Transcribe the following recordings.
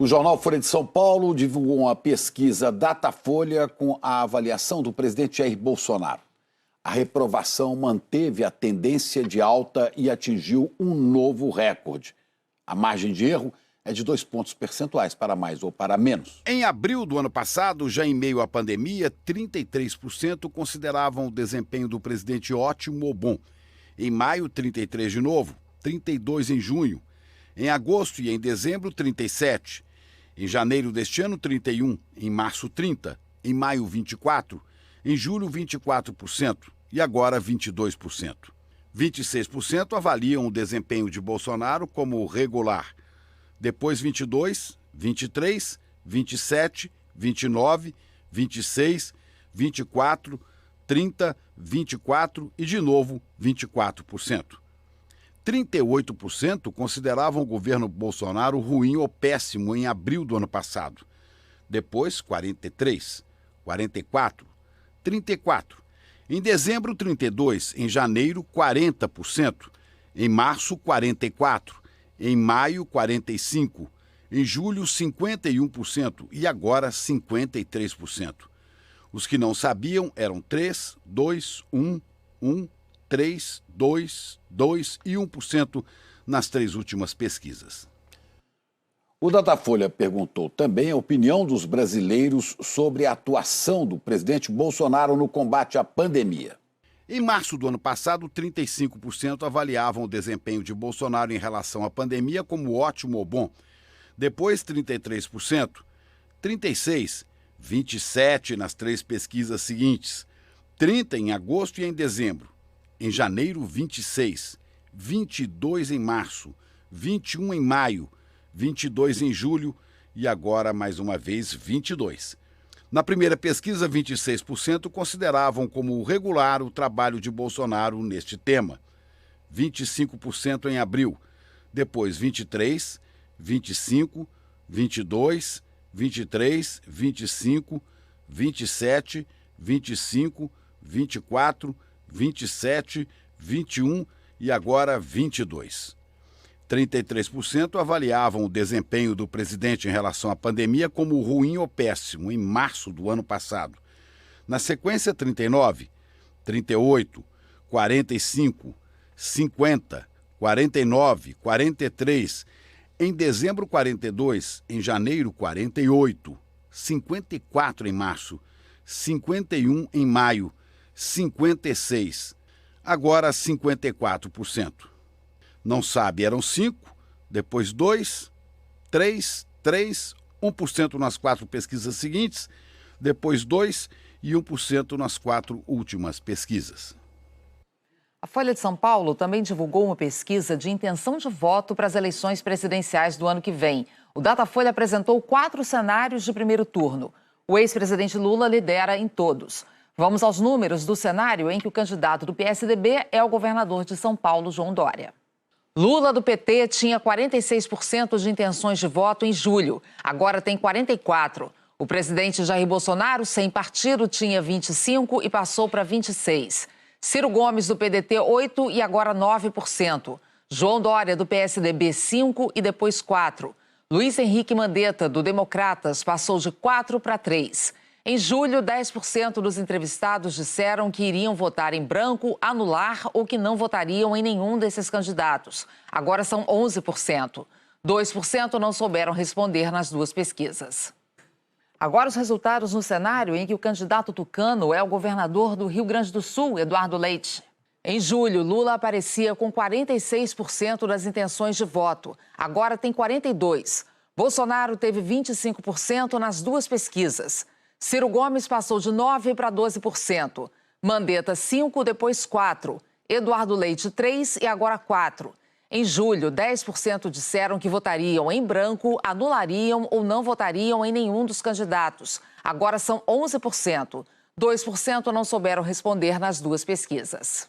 O jornal Folha de São Paulo divulgou uma pesquisa Datafolha com a avaliação do presidente Jair Bolsonaro. A reprovação manteve a tendência de alta e atingiu um novo recorde. A margem de erro é de 2 pontos percentuais, para mais ou para menos. Em abril do ano passado, já em meio à pandemia, 33% consideravam o desempenho do presidente ótimo ou bom. Em maio, 33% de novo, 32% em junho. Em agosto e em dezembro, 37%. Em janeiro deste ano, 31%. Em março, 30%. Em maio, 24%. Em julho, 24%. E agora, 22%. 26% avaliam o desempenho de Bolsonaro como regular. Depois 22, 23, 27, 29, 26, 24, 30, 24 e de novo 24%. 38% consideravam o governo Bolsonaro ruim ou péssimo em abril do ano passado. Depois 43, 44, 34. Em dezembro 32, em janeiro 40%, em março 44%. Em maio, 45%, em julho, 51% e agora 53%. Os que não sabiam eram 3, 2, 1, 1, 3, 2, 2 e 1% nas 3 últimas pesquisas. O Datafolha perguntou também a opinião dos brasileiros sobre a atuação do presidente Bolsonaro no combate à pandemia. Em março do ano passado, 35% avaliavam o desempenho de Bolsonaro em relação à pandemia como ótimo ou bom. Depois, 33%, 36%, 27% nas 3 pesquisas seguintes, 30% em agosto e em dezembro. Em janeiro, 26%, 22% em março, 21% em maio, 22% em julho e agora, mais uma vez, 22%. Na primeira pesquisa, 26% consideravam como regular o trabalho de Bolsonaro neste tema. 25% em abril, depois 23%, 25%, 22%, 23%, 25%, 27%, 25%, 24%, 27%, 21% e agora 22%. 33% avaliavam o desempenho do presidente em relação à pandemia como ruim ou péssimo em março do ano passado. Na sequência, 39%, 38%, 45%, 50%, 49%, 43%. Em dezembro, 42%, em janeiro, 48%, 54% em março, 51% em maio, 56%, agora 54%. Não sabe, eram 5%, depois 2%, 3%, 3%, 1% nas 4 pesquisas seguintes, depois 2% e 1% nas 4 últimas pesquisas. A Folha de São Paulo também divulgou uma pesquisa de intenção de voto para as eleições presidenciais do ano que vem. O Datafolha apresentou 4 cenários de primeiro turno. O ex-presidente Lula lidera em todos. Vamos aos números do cenário em que o candidato do PSDB é o governador de São Paulo, João Dória. Lula, do PT, tinha 46% de intenções de voto em julho. Agora tem 44%. O presidente Jair Bolsonaro, sem partido, tinha 25% e passou para 26%. Ciro Gomes, do PDT, 8% e agora 9%. João Dória, do PSDB, 5% e depois 4%. Luiz Henrique Mandetta, do Democratas, passou de 4% para 3%. Em julho, 10% dos entrevistados disseram que iriam votar em branco, anular ou que não votariam em nenhum desses candidatos. Agora são 11%. 2% não souberam responder nas 2 pesquisas. Agora os resultados no cenário em que o candidato tucano é o governador do Rio Grande do Sul, Eduardo Leite. Em julho, Lula aparecia com 46% das intenções de voto. Agora tem 42%. Bolsonaro teve 25% nas 2 pesquisas. Ciro Gomes passou de 9% para 12%. Mandetta, 5%, depois 4%. Eduardo Leite, 3% e agora 4%. Em julho, 10% disseram que votariam em branco, anulariam ou não votariam em nenhum dos candidatos. Agora são 11%. 2% não souberam responder nas 2 pesquisas.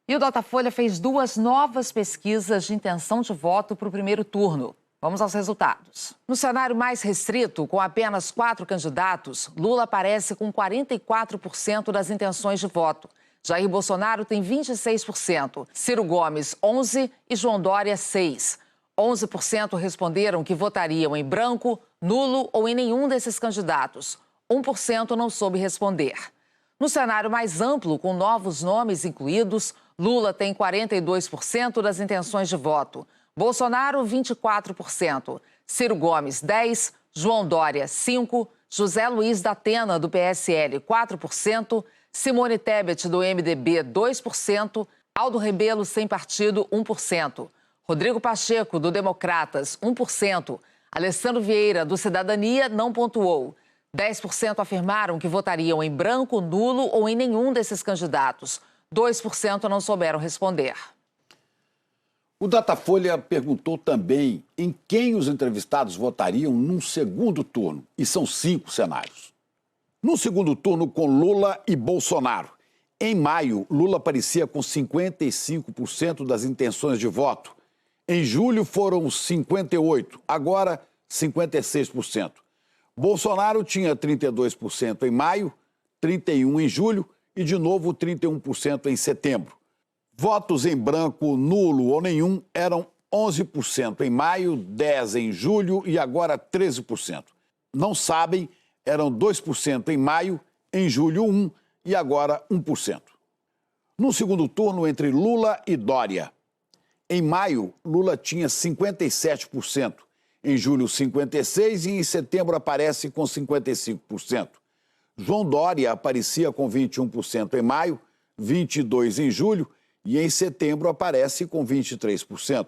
E o Datafolha fez 2 novas pesquisas de intenção de voto para o primeiro turno. Vamos aos resultados. No cenário mais restrito, com apenas 4 candidatos, Lula aparece com 44% das intenções de voto. Jair Bolsonaro tem 26%, Ciro Gomes, 11% e João Dória, 6%. 11% responderam que votariam em branco, nulo ou em nenhum desses candidatos. 1% não soube responder. No cenário mais amplo, com novos nomes incluídos, Lula tem 42% das intenções de voto, Bolsonaro 24%, Ciro Gomes 10%, João Dória 5%, José Luiz da Atena, do PSL 4%, Simone Tebet, do MDB 2%, Aldo Rebelo, sem partido 1%, Rodrigo Pacheco, do Democratas 1%, Alessandro Vieira, do Cidadania, não pontuou. 10% afirmaram que votariam em branco, nulo ou em nenhum desses candidatos. 2% não souberam responder. O Datafolha perguntou também em quem os entrevistados votariam num segundo turno, e são 5 cenários. No segundo turno, com Lula e Bolsonaro. Em maio, Lula aparecia com 55% das intenções de voto. Em julho foram 58%, agora 56%. Bolsonaro tinha 32% em maio, 31% em julho e, de novo, 31% em setembro. Votos em branco, nulo ou nenhum eram 11% em maio, 10% em julho e agora 13%. Não sabem, eram 2% em maio, em julho 1% e agora 1%. No segundo turno, entre Lula e Dória. Em maio, Lula tinha 57%. Em julho, 56% e em setembro aparece com 55%. João Dória aparecia com 21% em maio, 22% em julho e em setembro aparece com 23%.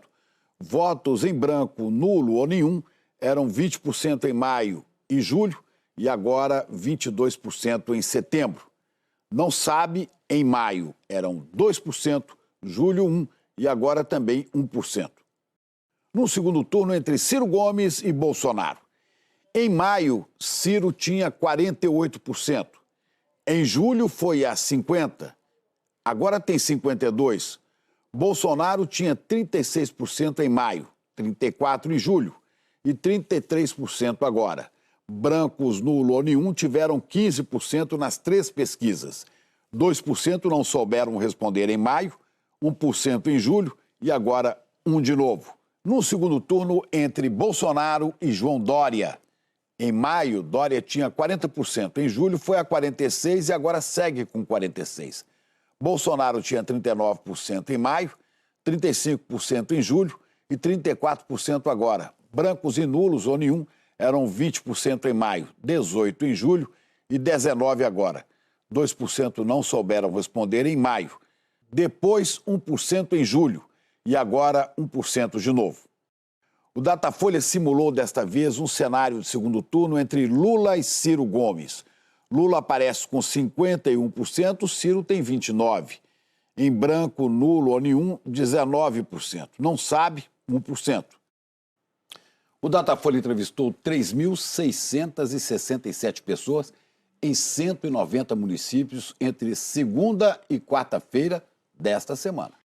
Votos em branco, nulo ou nenhum eram 20% em maio e julho e agora 22% em setembro. Não sabe, em maio eram 2%, julho 1% e agora também 1%. No segundo turno, entre Ciro Gomes e Bolsonaro. Em maio, Ciro tinha 48%. Em julho foi a 50%. Agora tem 52%. Bolsonaro tinha 36% em maio, 34% em julho e 33% agora. Brancos, nulo ou nenhum tiveram 15% nas 3 pesquisas. 2% não souberam responder em maio, 1% em julho e agora 1% de novo. No segundo turno, entre Bolsonaro e João Dória. Em maio, Dória tinha 40%. Em julho foi a 46% e agora segue com 46%. Bolsonaro tinha 39% em maio, 35% em julho e 34% agora. Brancos e nulos ou nenhum eram 20% em maio, 18% em julho e 19% agora. 2% não souberam responder em maio. Depois, 1% em julho e agora 1% de novo. O Datafolha simulou desta vez um cenário de segundo turno entre Lula e Ciro Gomes. Lula aparece com 51%, Ciro tem 29%. Em branco, nulo ou nenhum, 19%. Não sabe, 1%. O Datafolha entrevistou 3.667 pessoas em 190 municípios entre segunda e quarta-feira desta semana.